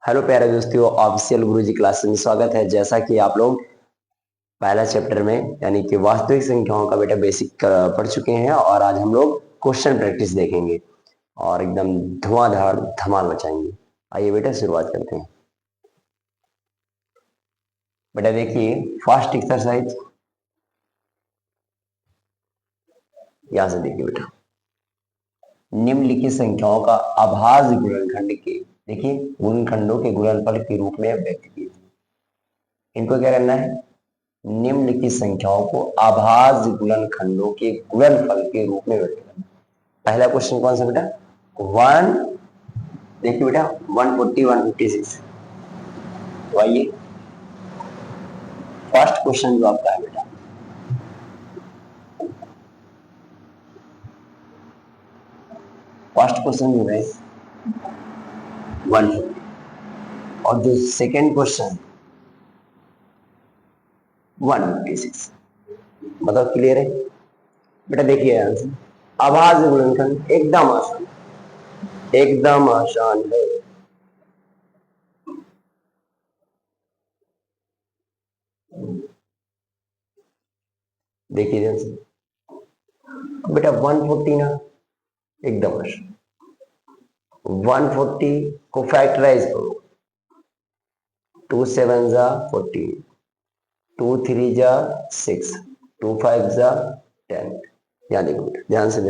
Hello प्यारे दोस्तों, official गुरुजी classes में स्वागत है। जैसा कि आप लोग पहला चैप्टर में यानी कि वास्तविक संख्याओं का बेटा बेसिक पढ़ चुके हैं और आज हम लोग क्वेश्चन प्रैक्टिस देखेंगे और एकदम धुआंधार धमाल मचाएंगे। आइए बेटा शुरुआत करते हैं। बेटा देखिए फर्स्ट एक्सरसाइज यहां से देखिए बेटा, निम्नलिखित संख्याओं का अभाज्य गुणनखंड के देखिए गुणनखंडों के गुणनफल के रूप में व्यक्त कीजिए। इनको क्या करना है? निम्नलिखित संख्याओं को अभाज्य गुणनखंडों के गुणनफल के रूप में व्यक्त करना। पहला क्वेश्चन कौन सा बेटा? वन, देखिए बेटा 140 156। तो आइए फर्स्ट क्वेश्चन जो आपका है बेटा, फर्स्ट क्वेश्चन जो है 150 और जो सेकेंड क्वेश्चन 156। मतलब क्लियर है बेटा? देखिए आंसर अभाज्य गुणनखंड एकदम आसान, एकदम आसान है। देखिए आंसर बेटा 140 ना, एकदम आसान। 140 को फैक्टराइज करो, 2 7 जा 14, 2 3 जा 6, 2 5 जा 10। यहाँ देखो बेटा ध्यान से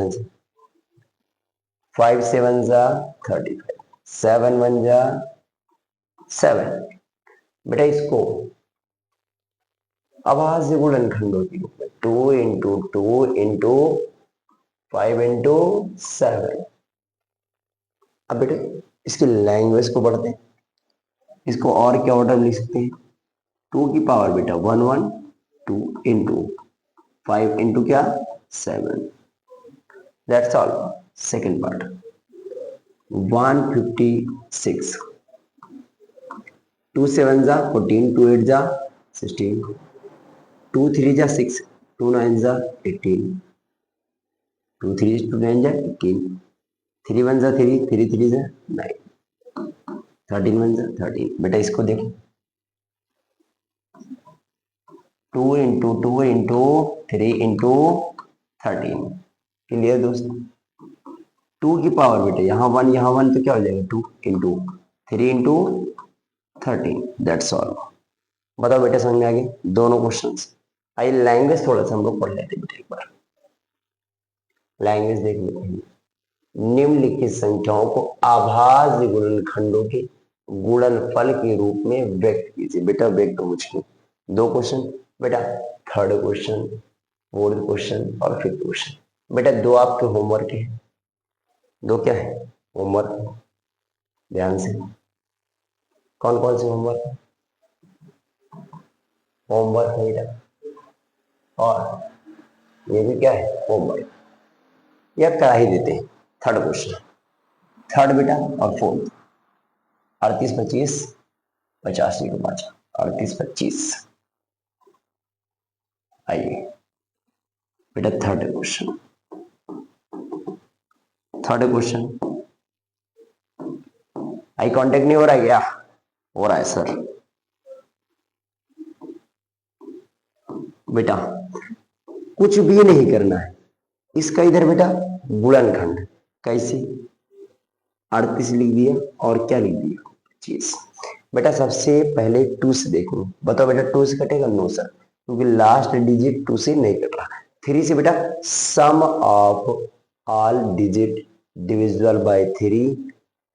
5 7 जा 35, 7 1 जा 7। बेटा इसको अभाज्य गुणनखंडों के रूप में 2 इंटू 2 इंटू 5 इंटू 7। अब बेटे इसकी लैंग्वेज को पढ़ते हैं, इसको और क्या ऑर्डर लिख सकते हैं? 2 की पावर बेटा 1 1 2 इंटू 5 इंटू क्या 7। That's all. सेकेंड पार्ट 156, 2 7 जा 14, 2 8 जा 16, 2 3 जा 6, 2 9 जा 18, 2 3 2 9 जा 18, 3 1 जा 3, 3 3 जा 9, 13 1 जा 13। बेटा इसको देखो 2 इंटू 2 इंटू 3 इंटू 13। क्लियर दोस्त? 2 की पावर बेटा यहाँ 1 तो क्या हो जाएगा 2 इंटू 3 इंटू 13। That's all. बताओ बेटा समझ में आ गए दोनों क्वेश्चंस? आइए लैंग्वेज थोड़ा सा हम लोग पढ़ लेते हैं बेटा, एक बार लैंग्वेज देख लेते हैं। निम्नलिखित संख्याओं को अभाज्य गुणनखंडों के गुणनफल के रूप में व्यक्त कीजिए। बेटा व्यक्त मुझको दो क्वेश्चन बेटा, थर्ड क्वेश्चन, फोर्थ क्वेश्चन और फिफ्थ क्वेश्चन। बेटा दो आपके होमवर्क है, दो क्या है होमवर्क, ध्यान से। कौन कौन से होमवर्क है? होमवर्क है बेटा, और ये भी क्या है होमवर्क, या करा ही देते हैं। थर्ड क्वेश्चन, थर्ड बेटा और फोर्थ 38 25 85 को 5 38 25। आइए बेटा third question, third question eye contact नहीं हो रहा है क्या? हो रहा है सर। बेटा कुछ भी नहीं करना है, इसका इधर बेटा गुणनखंड कैसे 38 लिख दिया और क्या लिख दिया 25। बेटा सबसे पहले 2 से देखो, बताओ बेटा 2 से कटेगा? नो सर, क्योंकि लास्ट डिजिट 2 से नहीं कट रहा। 3 से बेटा sum of all digit divisible by 3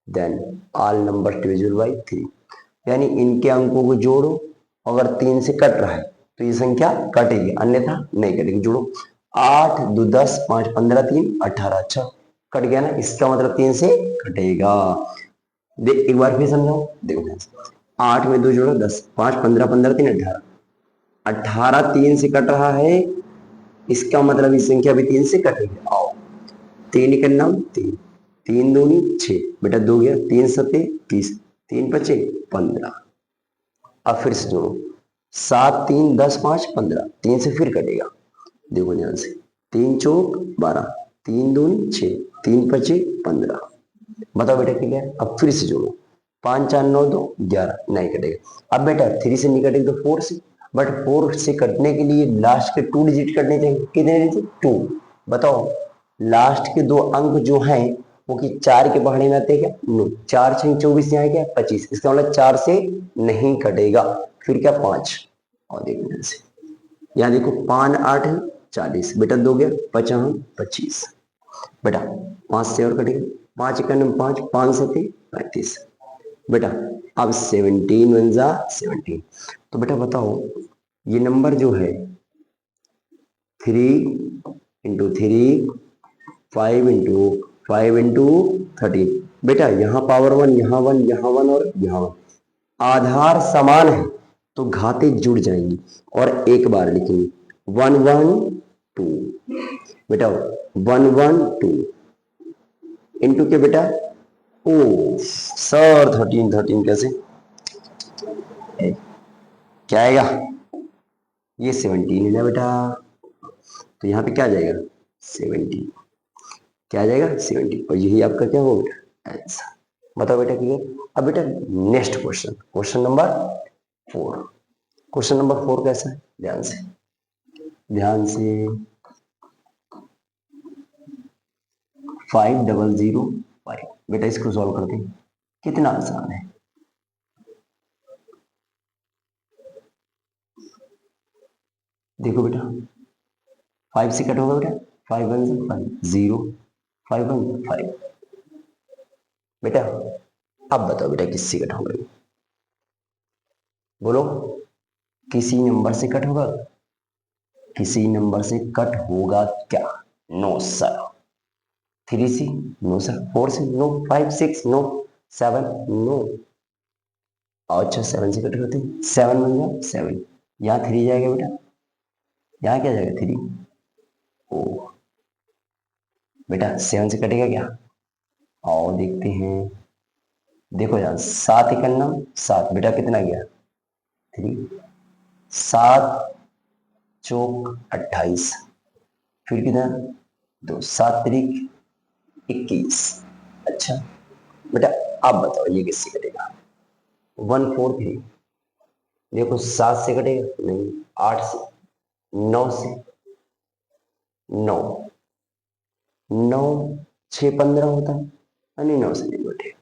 then all number divisible by 3, यानी इनके अंकों को जोड़ो, अगर 3 से कट रहा है तो ये संख्या कटेगी, अन्यथा नहीं कटेगी। जोड़ो 8 2 10 5 15 3 18। अच्छा कट गया ना, इसका मतलब 3 से कटेगा। देख एक बार फिर समझाओ, देखो 8 में 2 जोड़ो 10, 5 15 15 3 18, 18 3 से कट रहा है, इसका मतलब इस संख्या भी 3 से कटेगी। आओ 3 निकलना 3, 3 दूनी 6 बेटा 2 गया, 3 सते 30, 3 पचे 15। अब फिर से जोड़ो 7 3 10 5 15, 3 से फिर कटेगा। देखो ध्यान से 3 चौक 12, 3 दूनी 6, 3 पचे 15। बताओ बेटा क्लियर? अब फिर से जोड़ो 5 4 9 2 11 नहीं कटेगा। अब बेटा 3 से नहीं कटेगा तो 4 से, बट 4 से कटने के लिए लास्ट के 2 डिजिट कटने चाहिए। कितने डिजिट? 2। बताओ लास्ट के 2 अंक जो हैं वो कि 4 के पहाड़े में आते हैं क्या? नो। 4 6 24 यहाँ क्या? 25। इसका मतलब 4 से नहीं कटेगा। फिर क्या? 5। और देखो यहाँ से, यहाँ देखो 5 8 40, बेटा 2 गया 50 25। बेटा 5 से और कटेगा, 5 1 5, 5 से 35। बेटा अब 17 वन जा 17। तो बेटा बताओ ये नंबर जो है 3 × 3 5 × 5 × 13। बेटा यहाँ पावर 1, यहाँ 1, यहाँ 1 और यहाँ 1, आधार समान है तो घाते जुड़ जाएंगी और एक बार लिखेंगे 1 1 2। बेटा 1 1 2 इंटू के बेटा ओ सर 13 13 कैसे क्या आएगा? ये 17 है ना बेटा, तो यहाँ पे क्या आ जाएगा? 17। क्या आ जाएगा? 17। और यही आपका क्या होगा बेटा? आंसर। बताओ बेटा क्लियर? अब बेटा next question, question number 4। Question number 4 कैसा है? ध्यान से, ध्यान से। 5005। बेटा इसको सॉल्व करते हैं, कितना आसान है। देखो बेटा 5 से कट होगा बेटा, 5 1 से 5 0, 5 1 5। बेटा अब बताओ बेटा किससे कट होगा? बोलो किसी नंबर से कट होगा? किसी नंबर से कट होगा क्या? No sir. 3 से नो सर, 4 से नो, 5 6 नो, 7 नो। अच्छा 7 से कट करते हैं, 7 बन गया 7, यहाँ 3 जाएगा बेटा, यहाँ क्या जाएगा? 3। ओ बेटा 7 से कटेगा क्या? और देखते हैं, देखो यार 7 1 7, बेटा कितना गया? 3। 7 चौक 28, फिर कितना? 2 7 3 21। अच्छा बेटा आप बताओ ये किससे कटेगा? 1 4 3। देखो 7 से कटेगा नहीं, 8 से, 9 से, 9 9 6 15 होता है, नहीं 9 से नहीं कटेगा।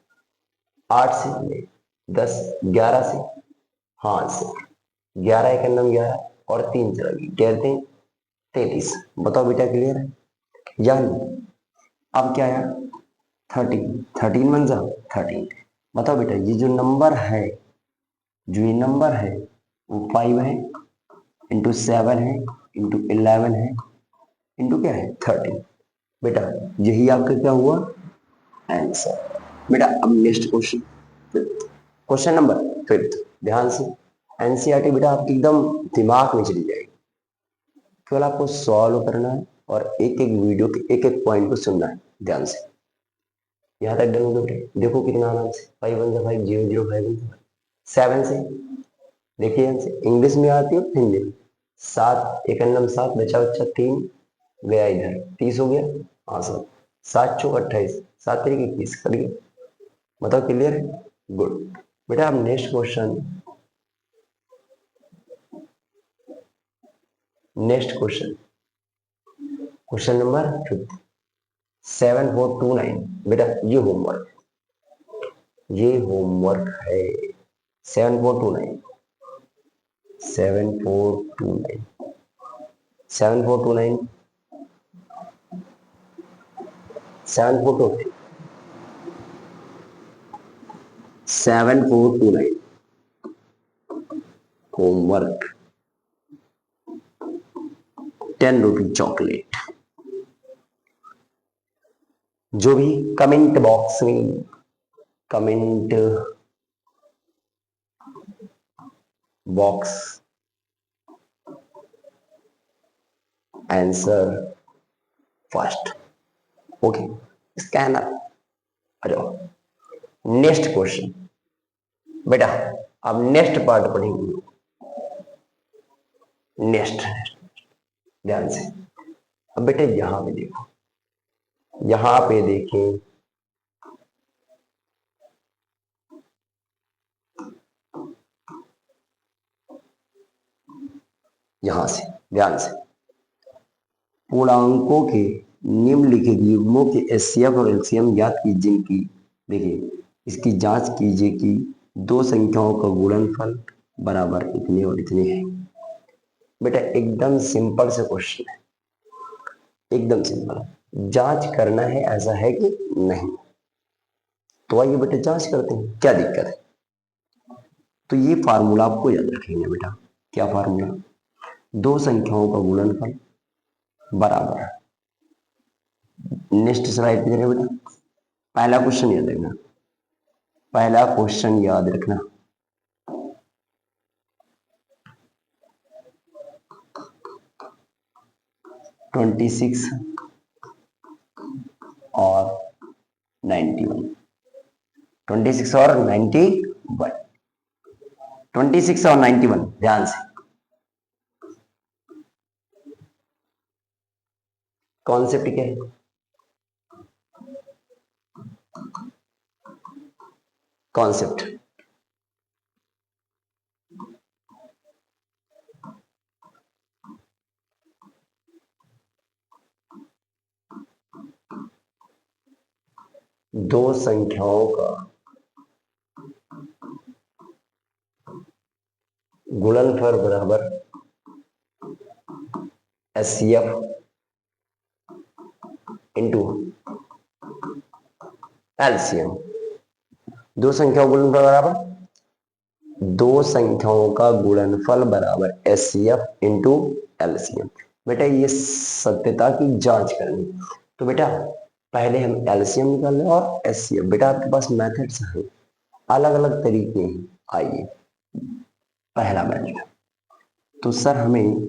8 से नहीं, 10 11 से, हाँ से 11 1 11 और 3 चला गया, कहते हैं 33। बताओ बेटा क्लियर है? यानी अब क्या आया? 13, 13 वन जा 13। बताओ बेटा ये जो नंबर है, जो ये नंबर है वो 5 है इंटू 7 है इंटू 11 है इंटू क्या है? 13। बेटा यही आपका क्या हुआ? आंसर। बेटा अब नेक्स्ट क्वेश्चन, क्वेश्चन नंबर 5। ध्यान से, एनसीईआरटी बेटा आपकी एकदम दिमाग में चली जाएगी। केवल आपको सॉल्व करना है और एक एक वीडियो के एक एक पॉइंट को सुनना है ध्यान से। यहाँ तक डन हो गया बेटा? देखो कितना आराम से, 5 1 5 0 0 5 1 5। 7 से देखिए, यहाँ से इंग्लिश में आती है हिंदी में। 7 1 7, बचा बच्चा 3 गया इधर, 30 हो गया। हाँ सर 7 चौक 28, 7 3 21 कर गया। बताओ क्लियर है? गुड। बेटा अब next question, next question, question number 5 7429। बेटा ये होमवर्क, ये होमवर्क है 7429, 7429, 7429, 7429, 7429 होमवर्क। 10 रुपी चॉकलेट। जो भी कमेंट बॉक्स में comment box answer first, okay scanner आ जाओ। नेक्स्ट क्वेश्चन बेटा, अब नेक्स्ट पार्ट पढ़ेंगे। नेक्स्ट ध्यान से, अब बेटे यहां पे देखो, यहां पे देखें यहां से ध्यान से, पूर्णांकों के निम्नलिखित युग्मों के एचसीएफ और एलसीएम ज्ञात कीजिए जिनकी, देखिए इसकी जांच कीजिए कि दो संख्याओं का गुणनफल बराबर इतने और इतने हैं। बेटा एकदम सिंपल से क्वेश्चन है, एकदम सिंपल। जांच करना है ऐसा है कि नहीं, तो आइए बेटा जांच करते हैं, क्या दिक्कत है। तो ये फार्मूला आपको याद रखेंगे बेटा, क्या फार्मूला, दो संख्याओं का गुणनफल बराबर, नेक्स्ट स्लाइड पे बेटा पहला क्वेश्चन याद रखना, पहला क्वेश्चन याद रखना, ट्वेंटी सिक्स और 91, 26 और 91, 26 और 91, ध्यान से। कॉन्सेप्ट क्या है, कॉन्सेप्ट दो संख्याओं का गुणनफल बराबर एचसीएफ इंटू एलसीएम, दो संख्याओं का गुणनफल बराबर, दो संख्याओं का गुणनफल बराबर एचसीएफ इंटू एलसीएम। बेटा ये सत्यता की जांच करनी, तो बेटा पहले हम एलसीएम निकाल लें और एचसीएफ। बेटा आपके पास मेथड्स हैं, अलग अलग तरीके हैं। आइए पहला मेथड, तो सर हमें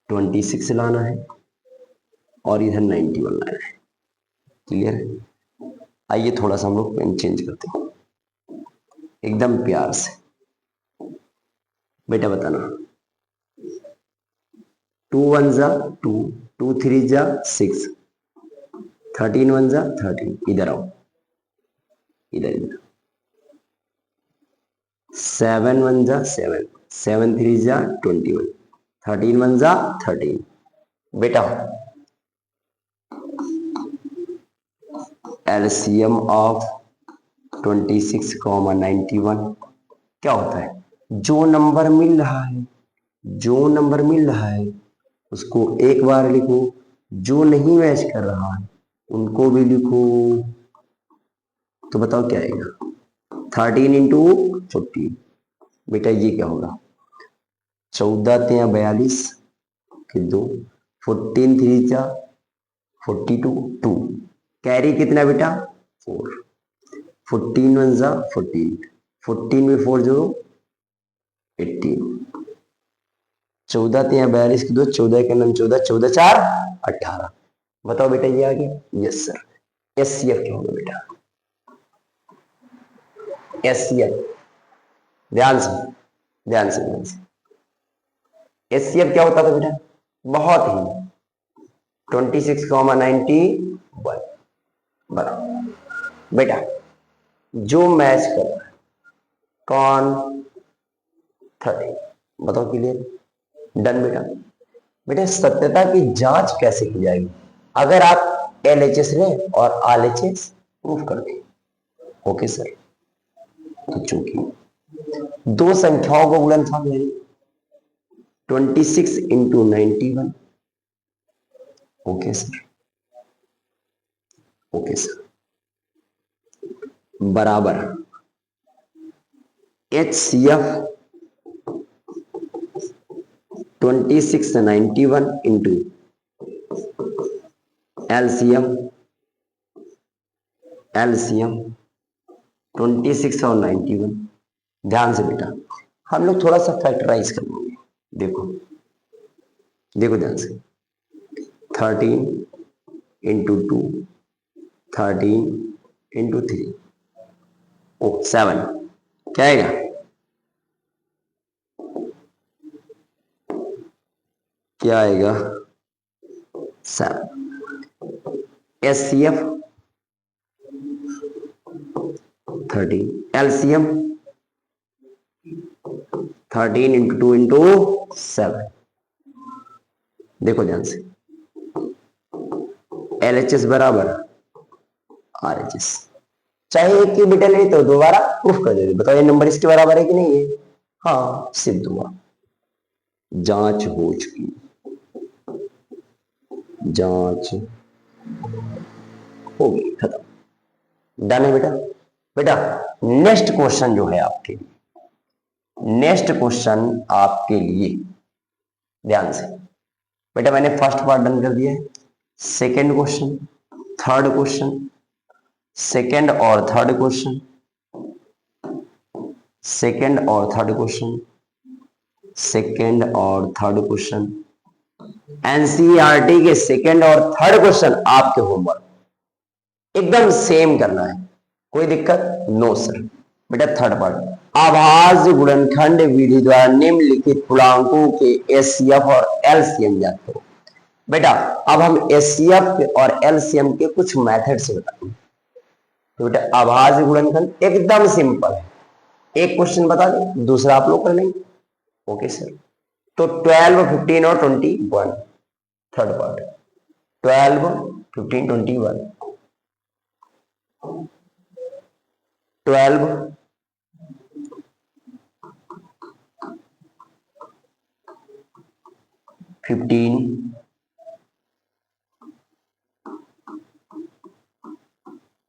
26 लाना है और इधर 91 लाना है, क्लियर है। आइए थोड़ा सा हम लोग पेन चेंज करते हैं एकदम प्यार से। बेटा बताना, 2 1 जा 2, 2 3 जा 6, 13 1 जा 13, इधर आओ, इधर इधर, 7 1 जा 7, 7 3 जा 21, 13 1 जा 13। बेटा एलसीएम ऑफ 26, 91 क्या होता है, जो नंबर मिल रहा है, जो नंबर मिल रहा है उसको एक बार लिखो, जो नहीं मैच कर रहा है उनको भी लिखो। तो बताओ क्या आएगा, 13 इंटू 14, बेटा ये क्या होगा, 14 3 42 के 2, 14 3 जा 42, 2 कैरी कितना बेटा 4, 14 1 जा 14, 14 में 4 जोड़ो 18, 14 3 42 के 2, 14 के 9 14, 14 4 18। बताओ बेटा ये आ गया, यस सर। एचसीएफ क्या होगा बेटा, एचसीएफ ध्यान से ध्यान से ध्यान से, एचसीएफ क्या होता था बेटा, बहुत ही 26,91 बराबर, बेटा जो मैच कर रहा है कौन 30, बताओ क्लियर, डन बेटा। बेटा सत्यता की जांच कैसे की जाएगी, अगर आप एलएचएस लें और आरएचएस प्रूफ कर दें। ओके सर, तो चूंकि दो संख्याओं का गुणनफल है 26 into 91, okay sir, okay sir, बराबर एचसीएफ 2691 इंटू एलसीएम, एलसीएम 26 और 91। ध्यान से बेटा हम लोग थोड़ा सा फैक्टराइज कर लेंगे, देखो देखो ध्यान से, 13 इंटू 2, 13 इंटू 3, ओ 7 क्या आएगा, क्या आएगा 7। HCF 13, LCM 13 into 2 into 7। देखो ध्यान से, LHS बराबर RHS। चाहे एक की बेटा नहीं तो दोबारा प्रूफ कर देते। बताओ ये नंबर इसके बराबर है कि नहीं है? हाँ, सिद्ध हुआ, जांच हो चुकी, जांच हो गई, खत्म, डन है बेटा। बेटा नेक्स्ट क्वेश्चन जो है आपके लिए, नेक्स्ट क्वेश्चन आपके लिए, ध्यान से बेटा, मैंने फर्स्ट पार्ट डन कर दिया है। Second question, third question, second और थर्ड क्वेश्चन, सेकेंड और थर्ड क्वेश्चन, सेकेंड और थर्ड क्वेश्चन, एनसीईआरटी के सेकेंड और थर्ड क्वेश्चन आपके होमवर्क एकदम सेम करना है, कोई दिक्कत? No sir. बेटा थर्ड पार्ट, आभाज्य गुणनखंड विधि द्वारा निम्नलिखित पूर्णांकों के एचसीएफ और एलसीएम ज्ञात करो। बेटा अब हम एचसीएफ और एलसीएम के कुछ मेथड से बताएंगे। तो बेटा आभाज्य गुणनखंड एकदम सिंपल है, एक क्वेश्चन बता दें, दूसरा आप लोग कर लेंगे। Okay sir. तो 12, 15 और 21, थर्ड पार्ट, 12, 15, 21, 12, 15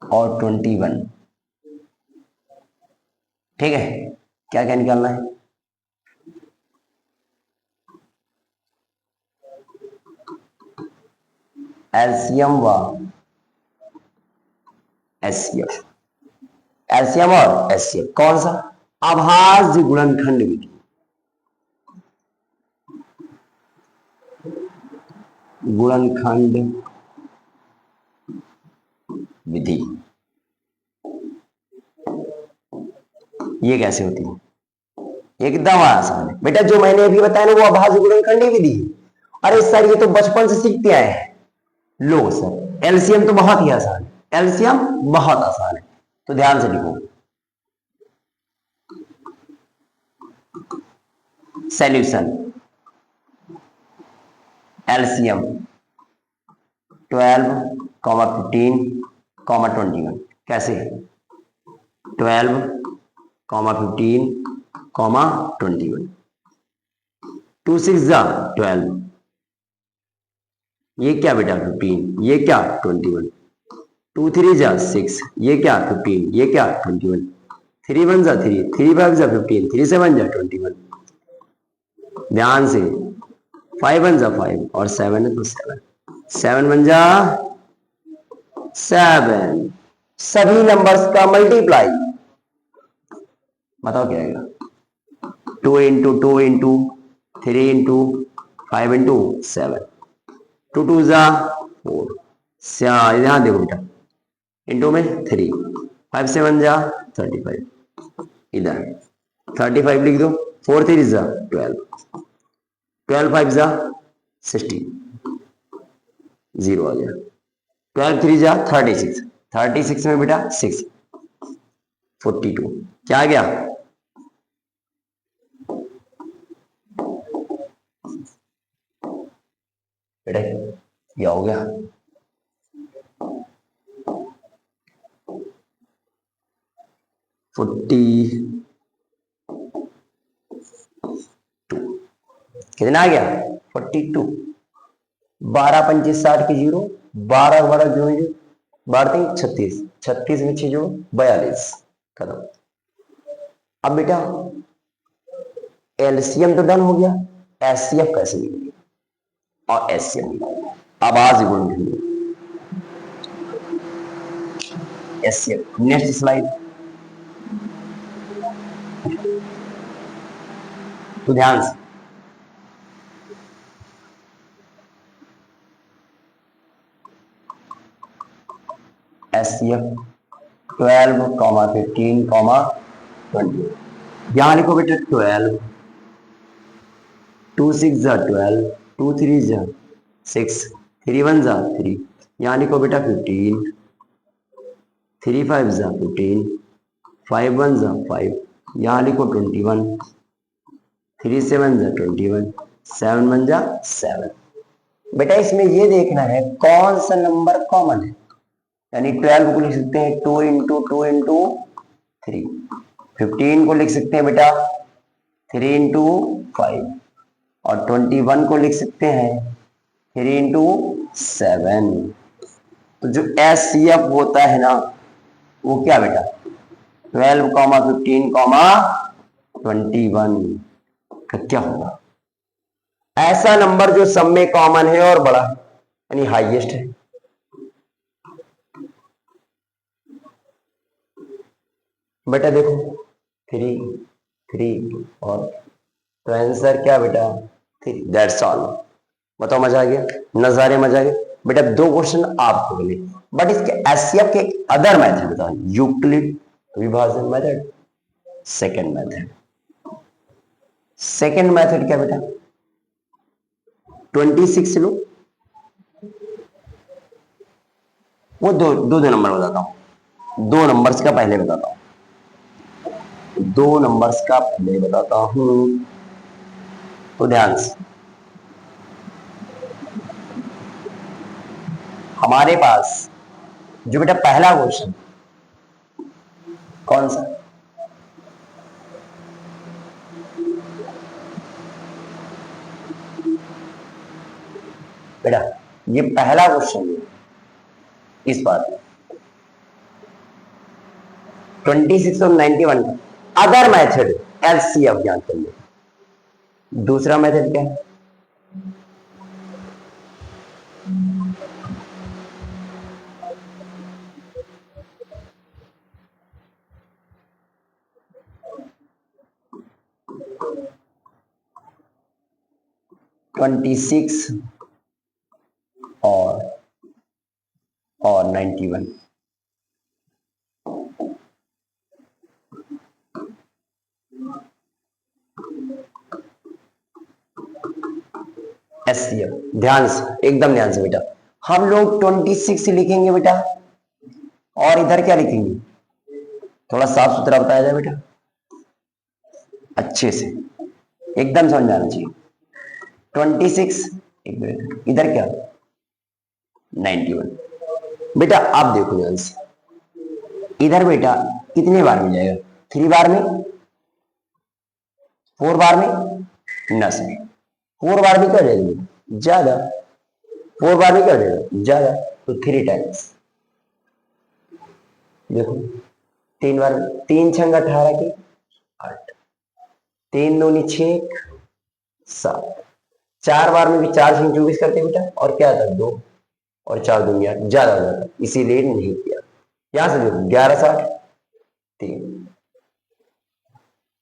और 21। ठीक है, क्या क्या निकालना है? एलसीएम व एचसीएफ, एलसीएम और एचसीएफ। कौन सा? आभाज्य गुणनखंड विधि, गुणनखंड विधि, ये कैसे होती है? एकदम आसान है बेटा, जो मैंने अभी बताया ना वो आभाज्य गुणनखंड विधि है। अरे सर ये तो बचपन से सीखते आए हैं। लो सर, एलसीएम तो बहुत ही आसान है, एलसीएम बहुत आसान है, तो ध्यान से लिखो। Solution, LCM 12, 15, 21। कैसे? 12, 15, 21, 2 6 जा 12, ये क्या बेटा 15, ये क्या 21, 2 3 जा 6, ये क्या 15, ये क्या 21, 3 1 जा 3, 3 5 जा 15, 3 7 जा 21। ध्यान से, 5 1 जा 5 और 7 है तो 7, 7 1 जा 7, सभी नंबर्स का मल्टीप्लाई। बताओ क्या आएगा? 2 इंटू 2 इंटू 3 इंटू 5 इंटू 7, 2 2 जा 4, ध्यान देखो बेटा, इंटू में 3, 5 7 जा 35, इधर 35 लिख दो, 4 3 जा 12, 12 5 जा 16, 0 आ गया, 12 3 जा 36, 36 में बेटा 6, 42, क्या आ गया? बेटा क्या हो गया? 42 कितना आ गया? 42, 12 25 60 की 0, 12 12 जो 12 36, 36 में 6 जो 42, खत्म। अब बेटा एलसीएम तो डन हो गया, एचसीएफ कैसे निकलेगी और एचसीएफ आवाज गुण, एचसीएफ नेक्स्ट स्लाइड। तो ध्यान से, एचसीएफ 12, 15, 20, यहां लिखो बेटा 12, 2 6 जा 12, 2 3 जा 6, 3 1 जा 3, यहां लिखो बेटा 15, 3 5 जा 15, 5 1 जा 5, यहां लिखो 21, 3 7 जा 21, 7 1 जा 7। बेटा इसमें ये देखना है कौन सा नंबर कॉमन है, यानी 12 को लिख सकते हैं 2 इंटू 2 इंटू 3, 15 को लिख सकते हैं बेटा 3 इंटू 5, और 21 को लिख सकते हैं 3 इंटू 7। तो जो एस सी एफ होता है ना वो क्या बेटा 12, 15, 21 का क्या होगा, ऐसा नंबर जो सब में कॉमन है और बड़ा है यानी हाईएस्ट है। बेटा देखो 3 3 और तो आंसर क्या बेटा 3, दैट्स ऑल। बताओ मजा आ गया, नजारे मजा आ गया। बेटा 2 क्वेश्चन आपको मिले, बट इसके एचसीएफ के एक अदर मेथड बताओ, यूक्लिड विभाजन method, second method. Second method क्या बेटा 26 लो, वो दो नंबर बताता हूं, 2 नंबर्स का पहले बताता हूं, 2 नंबर्स का पहले बताता हूं, तो ध्यान से हमारे पास जो बेटा पहला क्वेश्चन कौन सा, बेटा ये पहला क्वेश्चन है इस बार 26 और 91 का अदर मेथड एलसीएम ज्ञात करने। दूसरा मेथड क्या है, ट्वेंटी सिक्स और 91। एससीएम ध्यान से, एकदम ध्यान से बेटा, हम लोग 26 लिखेंगे बेटा और इधर क्या लिखेंगे, थोड़ा साफ सुथरा बताया जाए बेटा अच्छे से, एकदम समझ आना चाहिए। 26 इधर क्या 91। बेटा आप देखो ध्यान से, इधर बेटा कितने बार में जाएगा, 3 बार में, 4 बार में, न सही 4 बार में क्या जाएगा ज्यादा, 4 बार में क्या जाएगा ज्यादा, तो 3 टाइम्स। देखो 3 बार, 3 छंग 18 के 8, 3 दूनी 6 7, 4 बार में भी 4 छंग 24 करते बेटा, और क्या आता 2 और 4 दूनी 8, ज्यादा हो जाता, इसीलिए नहीं किया। यहां से देखो 11 60 3,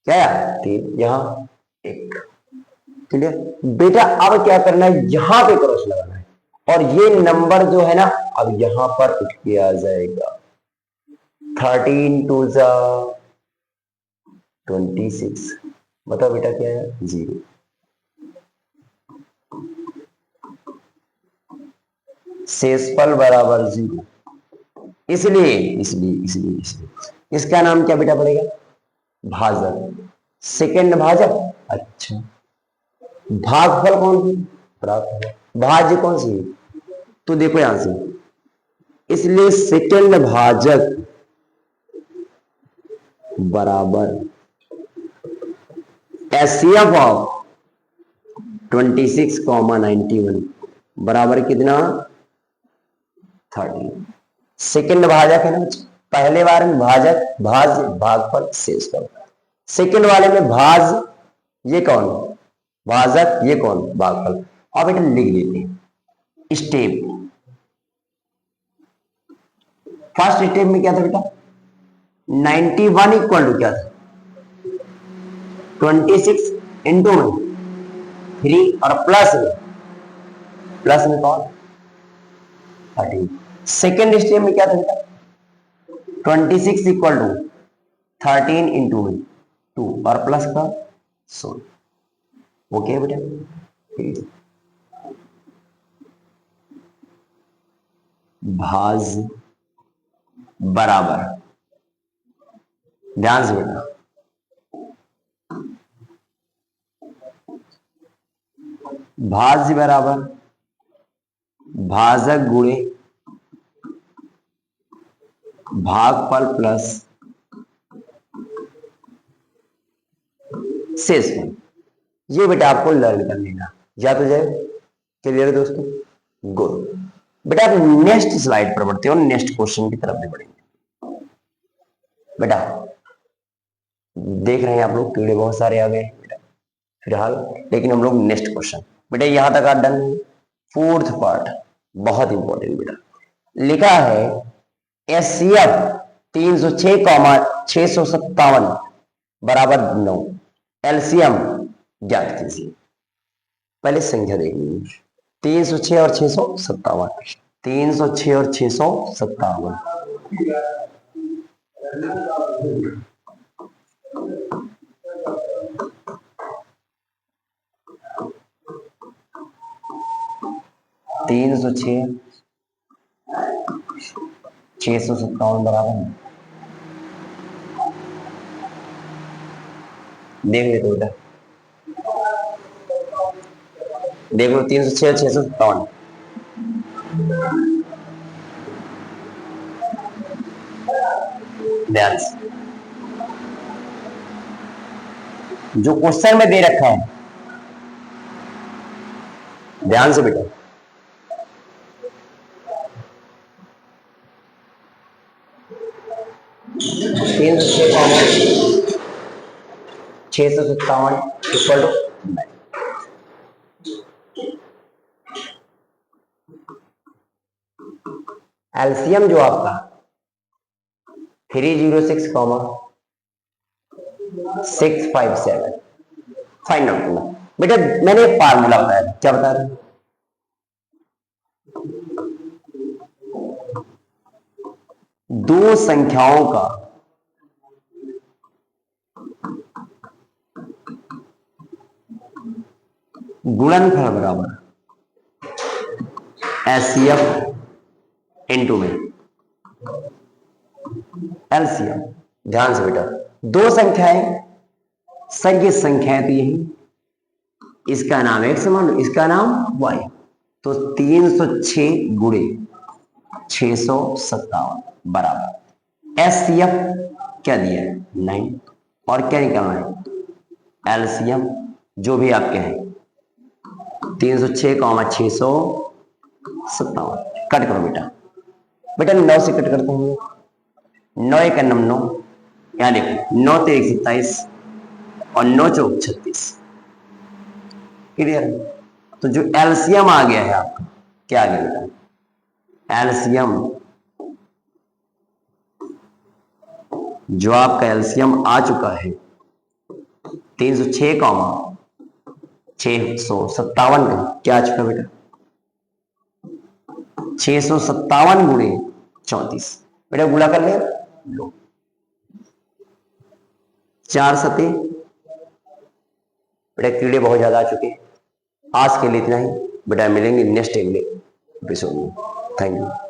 क्या 3, यहां 1, क्लियर बेटा। अब क्या करना है, यहां पे क्रॉस लगाना है, और ये नंबर जो है ना अब यहां पर उठ के आ जाएगा, 13 2 जा 26। बताओ बेटा क्या है 0। शेषफल बराबर 0, इसलिए इसलिए इसलिए इसलिए इसका नाम क्या बेटा पड़ेगा भाजक, सेकंड भाजक। अच्छा भागफल कौन सी प्राप्त है, भाज्य कौन सी, तो देखो यहां से, इसलिए सेकंड भाजक बराबर एचसीएफ ऑफ 26, 91 बराबर कितना 30। सेकंड भाजक है ना, पहले बार में भाजक भाज्य भागफल शेषफल, सेकंड वाले में भाज, ये कौन भाजक, ये कौन भागफल। अब बेटा लिख देते हैं स्टेप। फर्स्ट स्टेप में क्या था बेटा 91 इक्वल टू क्या था 26 इंटू 3 और प्लस में कौन 13। सेकेंड स्टेप में क्या था बेटा 26 इक्वल टू 13 इंटू 2 और प्लस का 16। ओके बेटा भाज बराबर, ध्यान से बेटा भाज्य बराबर भाजक गुणे भागफल प्लस शेषफल। ये बेटा आपको लर्न कर लेना, या तो जाए। क्लियर है दोस्तों? गुड। बेटा आप नेक्स्ट स्लाइड पर बढ़ते हो, नेक्स्ट क्वेश्चन की तरफ भी बढ़ेंगे। बेटा देख रहे हैं आप लोग कीड़े बहुत सारे आ गए फिलहाल, लेकिन हम लोग नेक्स्ट क्वेश्चन। बेटा यहां तक आप डन। फोर्थ पार्ट बहुत इंपॉर्टेंट बेटा, लिखा है एचसीएफ 306,657 बराबर 9, एलसीएम ज्ञात कीजिए। पहले संख्या देख लीजिए, 306 और 657, 306 और 657। 306 657 बराबर, देख ले तो बेटा, देख लो 306 657। ध्यान से जो क्वेश्चन में दे रखा है, ध्यान से बेटा, 306,657 इक्वल टू 9। एलसीएम जो आपका 306,657 फाइंड आउट करना। बेटा मैंने एक फार्मूला बताया, क्या बता रहे? दो संख्याओं का गुणनफल बराबर एचसीएफ इनटू में एलसीएम। ध्यान से बेटा, दो संख्याएं, संख्या संख्याएं तो यही, इसका नाम x मान लो, इसका नाम y, तो 306 गुणे 657 बराबर एचसीएफ क्या दिया है 9, और क्या निकालना है एलसीएम जो भी आपके हैं 306,657। कट करो बेटा, बेटा 9 से कट करते हैं, 9 एक 9, यहाँ देखो 9 तो 127 और 9 चौक 36। क्लियर? तो जो एलसीएम आ गया है आपका, क्या आ गया बेटा एलसीएम, जो आपका एलसीएम आ चुका है 306,657 का क्या आ चुका बेटा 657 गुणे 34। बेटा गुणा कर ले लो, 4 सते, बेटा कीड़े बहुत ज्यादा आ चुके। आज के लिए इतना ही बेटा, मिलेंगे नेक्स्ट अगले एपिसोड में। Thank you.